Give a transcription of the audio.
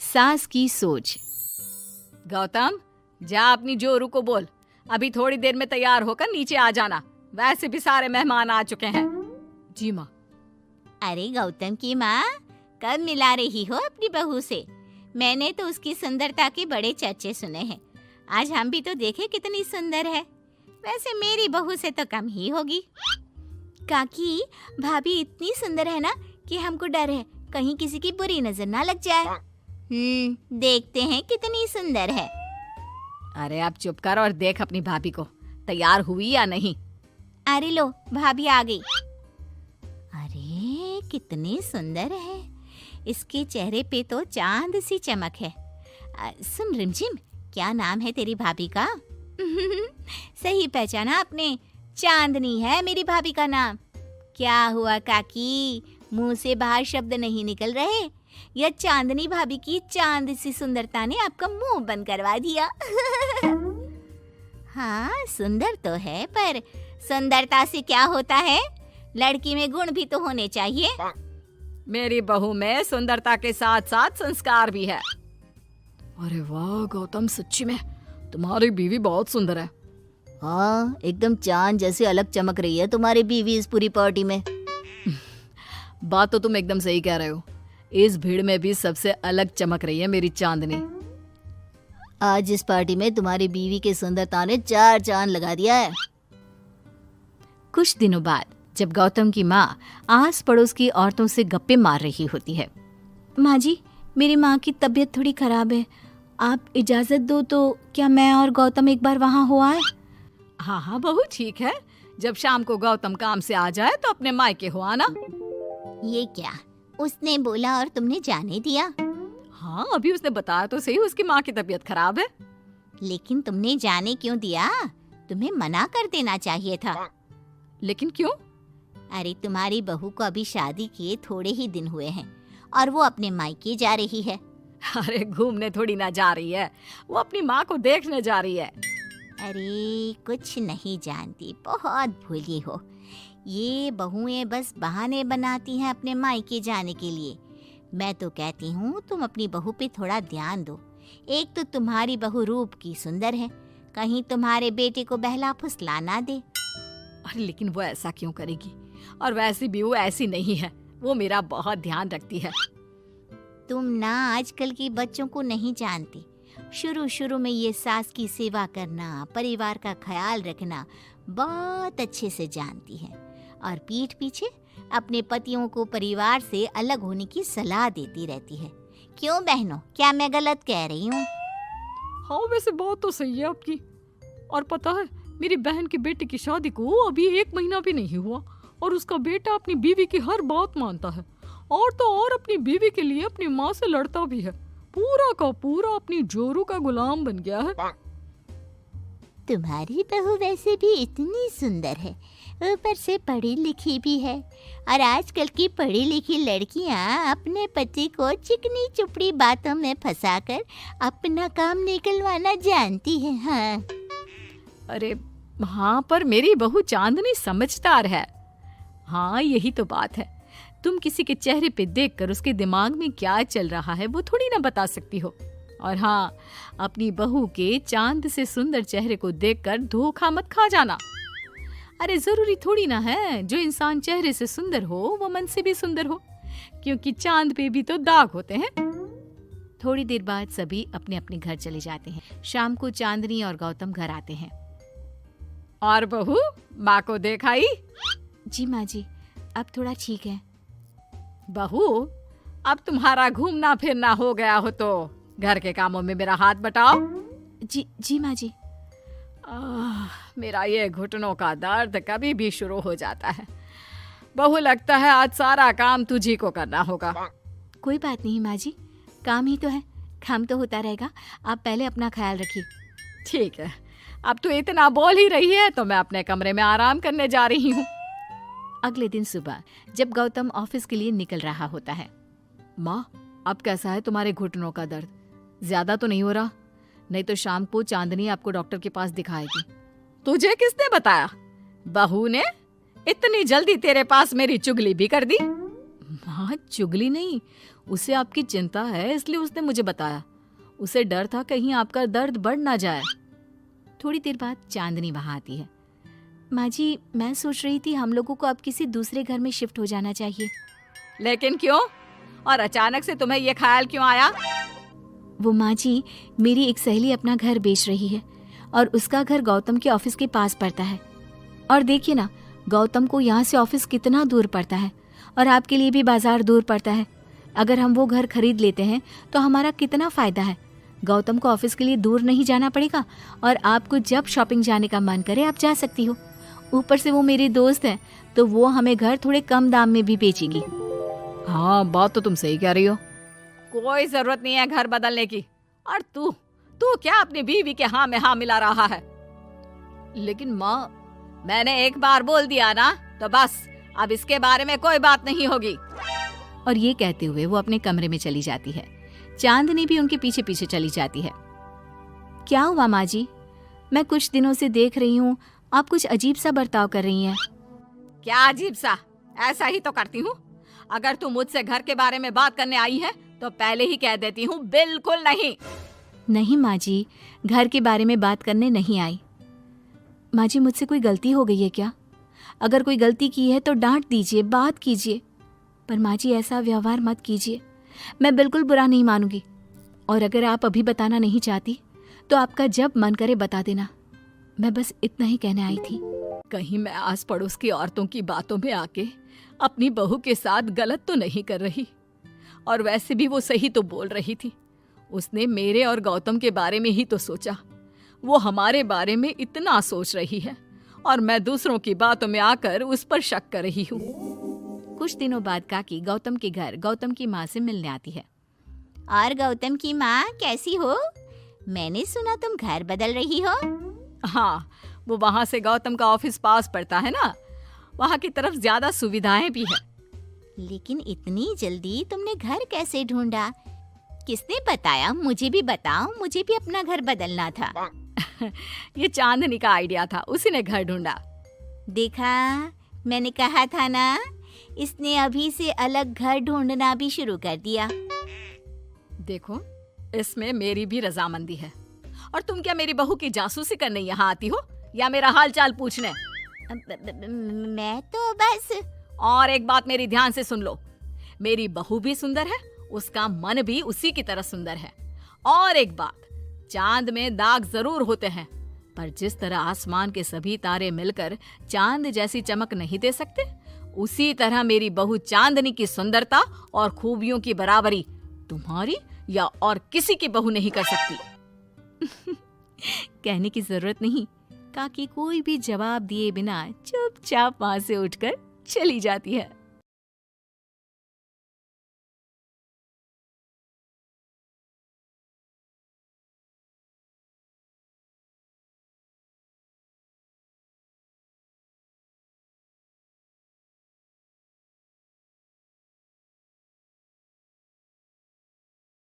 सास की सोच। गौतम, जा अपनी जोरू को बोल, अभी थोड़ी देर में तैयार होकर नीचे आ जाना। वैसे भी सारे मेहमान आ चुके हैं। जी माँ। अरे गौतम की माँ, कब मिला रही हो अपनी बहू से? मैंने तो उसकी सुंदरता के बड़े चर्चे सुने हैं। आज हम भी तो देखे कितनी सुंदर है। वैसे मेरी बहू से तो कम ही होगी। काकी, भाभी इतनी सुंदर है ना कि हमको डर है कहीं किसी की बुरी नजर ना लग जाए। देखते हैं कितनी सुंदर है। अरे आप चुप कर और देख अपनी भाभी को, तैयार हुई या नहीं। अरे लो, भाभी आ गई। अरे कितनी सुंदर है, इसके चेहरे पे तो चांद सी चमक है। सुन रिमझिम, क्या नाम है तेरी भाभी का? सही पहचाना आपने, चांदनी है मेरी भाभी का नाम। क्या हुआ काकी, मुंह से बाहर शब्द नहीं निकल रहे? यह चांदनी भाभी की चांद सी सुंदरता ने आपका मुंह बंद करवा दिया। हाँ सुंदर तो है, पर सुंदरता से क्या होता है? लड़की में गुण भी तो होने चाहिए। मेरी बहू में सुंदरता के साथ साथ संस्कार भी है। अरे वाह गौतम, सच्ची में तुम्हारी बीवी बहुत सुंदर है। हाँ, एकदम चांद जैसी अलग चमक रही है तुम्हारी बीवी इस पूरी पार्टी में। बात तो तुम एकदम सही कह रहे हो। इस भीड़ में भी सबसे अलग चमक रही है मेरी चांदनी। आज इस पार्टी में तुम्हारी बीवी की सुंदरता ने 4 चांद लगा दिया है। कुछ दिनों बाद जब गौतम की माँ आस पड़ोस की औरतों से गप्पे मार रही होती है। माँ जी, मेरी माँ की तबीयत थोड़ी खराब है, आप इजाजत दो तो क्या मैं और गौतम एक बार वहाँ हो आए? हाँ हाँ बहू, ठीक है। जब शाम को गौतम काम से आ जाए तो अपने मायके हो आना। ये क्या, उसने बोला और तुमने जाने दिया? हाँ, अभी उसने बताया तो सही, उसकी माँ की तबीयत खराब है। लेकिन तुमने जाने क्यों दिया? तुम्हें मना कर देना चाहिए था। लेकिन क्यों? अरे तुम्हारी बहू को अभी शादी किए थोड़े ही दिन हुए हैं और वो अपने मायके जा रही है। अरे घूमने थोड़ी ना जा रही है, वो अपनी माँ को देखने जा रही है। अरे कुछ नहीं जानती, बहुत भोली हो। ये बहुएं बस बहाने बनाती हैं अपने मायके जाने के लिए। मैं तो कहती हूँ तुम अपनी बहू पे थोड़ा ध्यान दो। एक तो तुम्हारी बहू रूप की सुंदर है, कहीं तुम्हारे बेटे को बहला फुसला ना दे। अरे लेकिन वो ऐसा क्यों करेगी? और वैसे भी वो ऐसी नहीं है, वो मेरा बहुत ध्यान रखती है। तुम ना आजकल के बच्चों को नहीं जानती। शुरू शुरू में ये सास की सेवा करना, परिवार का ख्याल रखना बहुत अच्छे से जानती है और पीठ पीछे अपने पतियों को परिवार से अलग होने की सलाह देती रहती है। क्यों बहनों, क्या मैं गलत कह रही हूँ? हाँ वैसे बात तो सही है आपकी। और पता है, मेरी बहन के बेटे की शादी को अभी 1 महीना भी नहीं हुआ और उसका बेटा अपनी बीवी की हर बात मानता है। और तो और अपनी बीवी के लिए अपनी माँ से लड़ता भी है। पूरा का पूरा अपनी जोरू का गुलाम बन गया है। तुम्हारी बहू वैसे भी इतनी सुंदर है, ऊपर से पढ़ी लिखी भी है। और आजकल की पढ़ी लिखी लड़कियां अपने पति को चिकनी चुपड़ी बातों में फंसाकर अपना काम निकलवाना जानती है। हाँ अरे हाँ, पर मेरी बहू चांदनी समझदार है। हाँ यही तो बात है। तुम किसी के चेहरे पे देखकर उसके दिमाग में क्या चल रहा है वो थोड़ी ना बता सकती हो। और हाँ, अपनी बहू के चांद से सुंदर चेहरे को देखकर धोखा मत खा जाना। अरे जरूरी थोड़ी ना है जो इंसान चेहरे से सुंदर हो वो मन से भी सुंदर हो, क्योंकि चांद पे भी तो दाग होते हैं। थोड़ी देर बाद सभी अपने अपने घर चले जाते हैं। शाम को चांदनी और गौतम घर आते हैं। और बहू, माँ को देखाई? जी माँ जी, अब थोड़ा ठीक है। बहू, अब तुम्हारा घूमना फिरना हो गया हो तो घर के कामों में मेरा हाथ बटाओ। जी माँ जी। मेरा ये घुटनों का दर्द कभी भी शुरू हो जाता है। बहू, लगता है आज सारा काम तुझी को करना होगा। कोई बात नहीं माँ जी, काम ही तो है, काम तो होता रहेगा। आप पहले अपना ख्याल रखिए। ठीक है, अब तो इतना बोल ही रही है तो मैं अपने कमरे में आराम करने जा रही हूँ। अगले दिन सुबह जब गौतम ऑफिस के लिए निकल रहा होता है। माँ, अब कैसा है तुम्हारे घुटनों का दर्द? ज्यादा तो नहीं हो रहा? नहीं तो शाम को चांदनी आपको डॉक्टर के पास दिखाएगी। तुझे किसने बताया? बहू ने इतनी जल्दी तेरे पास मेरी चुगली भी कर दी? माँ माँ चुगली नहीं, उसे आपकी चिंता है इसलिए उसने मुझे बताया। उसे डर था कहीं आपका दर्द बढ़ ना जाए। थोड़ी देर बाद चांदनी वहां आती है। माँ जी, मैं सोच रही थी हम लोगों को अब किसी दूसरे घर में शिफ्ट हो जाना चाहिए। लेकिन क्यों? और अचानक से तुम्हें ये ख्याल क्यों आया? वो माँ जी, मेरी एक सहेली अपना घर बेच रही है और उसका घर गौतम के ऑफिस के पास पड़ता है। और देखिए ना, गौतम को यहाँ से ऑफिस कितना दूर पड़ता है और आपके लिए भी बाजार दूर पड़ता है। अगर हम वो घर खरीद लेते हैं तो हमारा कितना फायदा है। गौतम को ऑफिस के लिए दूर नहीं जाना पड़ेगा और आपको जब शॉपिंग जाने का मन करे आप जा सकती हो। ऊपर से वो मेरी दोस्त है तो वो हमें घर थोड़े कम दाम में भी बेचेगी। हाँ, बात तो तुम सही कह रही हो। कोई जरूरत नहीं है घर बदलने की। और तू क्या अपनी बीवी के हाँ में हाँ मिला रहा है? लेकिन माँ, मैंने एक बार बोल दिया ना, तो बस अब इसके बारे में कोई बात नहीं होगी। और ये कहते हुए वो अपने कमरे में चली जाती है। चांदनी भी उनके पीछे पीछे चली जाती है। क्या हुआ माँ जी? मैं कुछ दिनों से देख रही हूँ आप कुछ अजीब सा बर्ताव कर रही हैं। क्या अजीब सा? ऐसा ही तो करती हूँ। अगर तू मुझसे घर के बारे में बात करने आई है तो पहले ही कह देती हूँ, बिल्कुल नहीं। नहीं माँ जी, घर के बारे में बात करने नहीं आई। माँ जी, मुझसे कोई गलती हो गई है क्या? अगर कोई गलती की है तो डांट दीजिए, बात कीजिए। पर माँ जी, ऐसा व्यवहार मत कीजिए। मैं बिल्कुल बुरा नहीं मानूंगी। और अगर आप अभी बताना नहीं चाहती तो आपका जब मन करे बता देना। मैं बस इतना ही कहने आई थी। कहीं मैं आस पड़ोस की औरतों की बातों में आके अपनी बहू के साथ गलत तो नहीं कर रही? और वैसे भी वो सही तो बोल रही थी। उसने मेरे और गौतम के बारे में ही तो सोचा। वो हमारे बारे में इतना सोच रही है और मैं दूसरों की बातों में आकर उस पर शक कर रही हूँ। कुछ दिनों बाद काकी गौतम के घर गौतम की माँ से मिलने आती है। और गौतम की माँ, कैसी हो? मैंने सुना तुम घर बदल रही हो। हाँ, वो वहाँ से गौतम का ऑफिस पास पड़ता है ना, वहाँ की तरफ ज्यादा सुविधाएं भी है। लेकिन इतनी जल्दी तुमने घर कैसे ढूंढा? किसने बताया? मुझे भी बताओ, मुझे भी अपना घर बदलना था। ये चांदनी का आइडिया था, उसी ने घर ढूंढा। देखा, मैंने कहा था ना, इसने अभी से अलग घर ढूंढना भी शुरू कर दिया। देखो, इसमें मेरी भी रजामंदी है। और तुम क्या मेरी बहू की जासूसी करने यहाँ आती हो या मेरा हाल चाल पूछने? मैं तो बस। और एक बात मेरी ध्यान से सुन लो, मेरी बहू भी सुंदर है, उसका मन भी उसी की तरह सुंदर है। और एक बात, चांद में दाग जरूर होते हैं, पर जिस तरह आसमान के सभी तारे मिलकर चांद जैसी चमक नहीं दे सकते, उसी तरह मेरी बहू चांदनी की सुंदरता और खूबियों की बराबरी तुम्हारी या और किसी की बहू नहीं कर सकती। कहने की जरूरत नहीं। काकी कोई भी जवाब दिए बिना चुपचाप वहां से उठकर चली जाती है।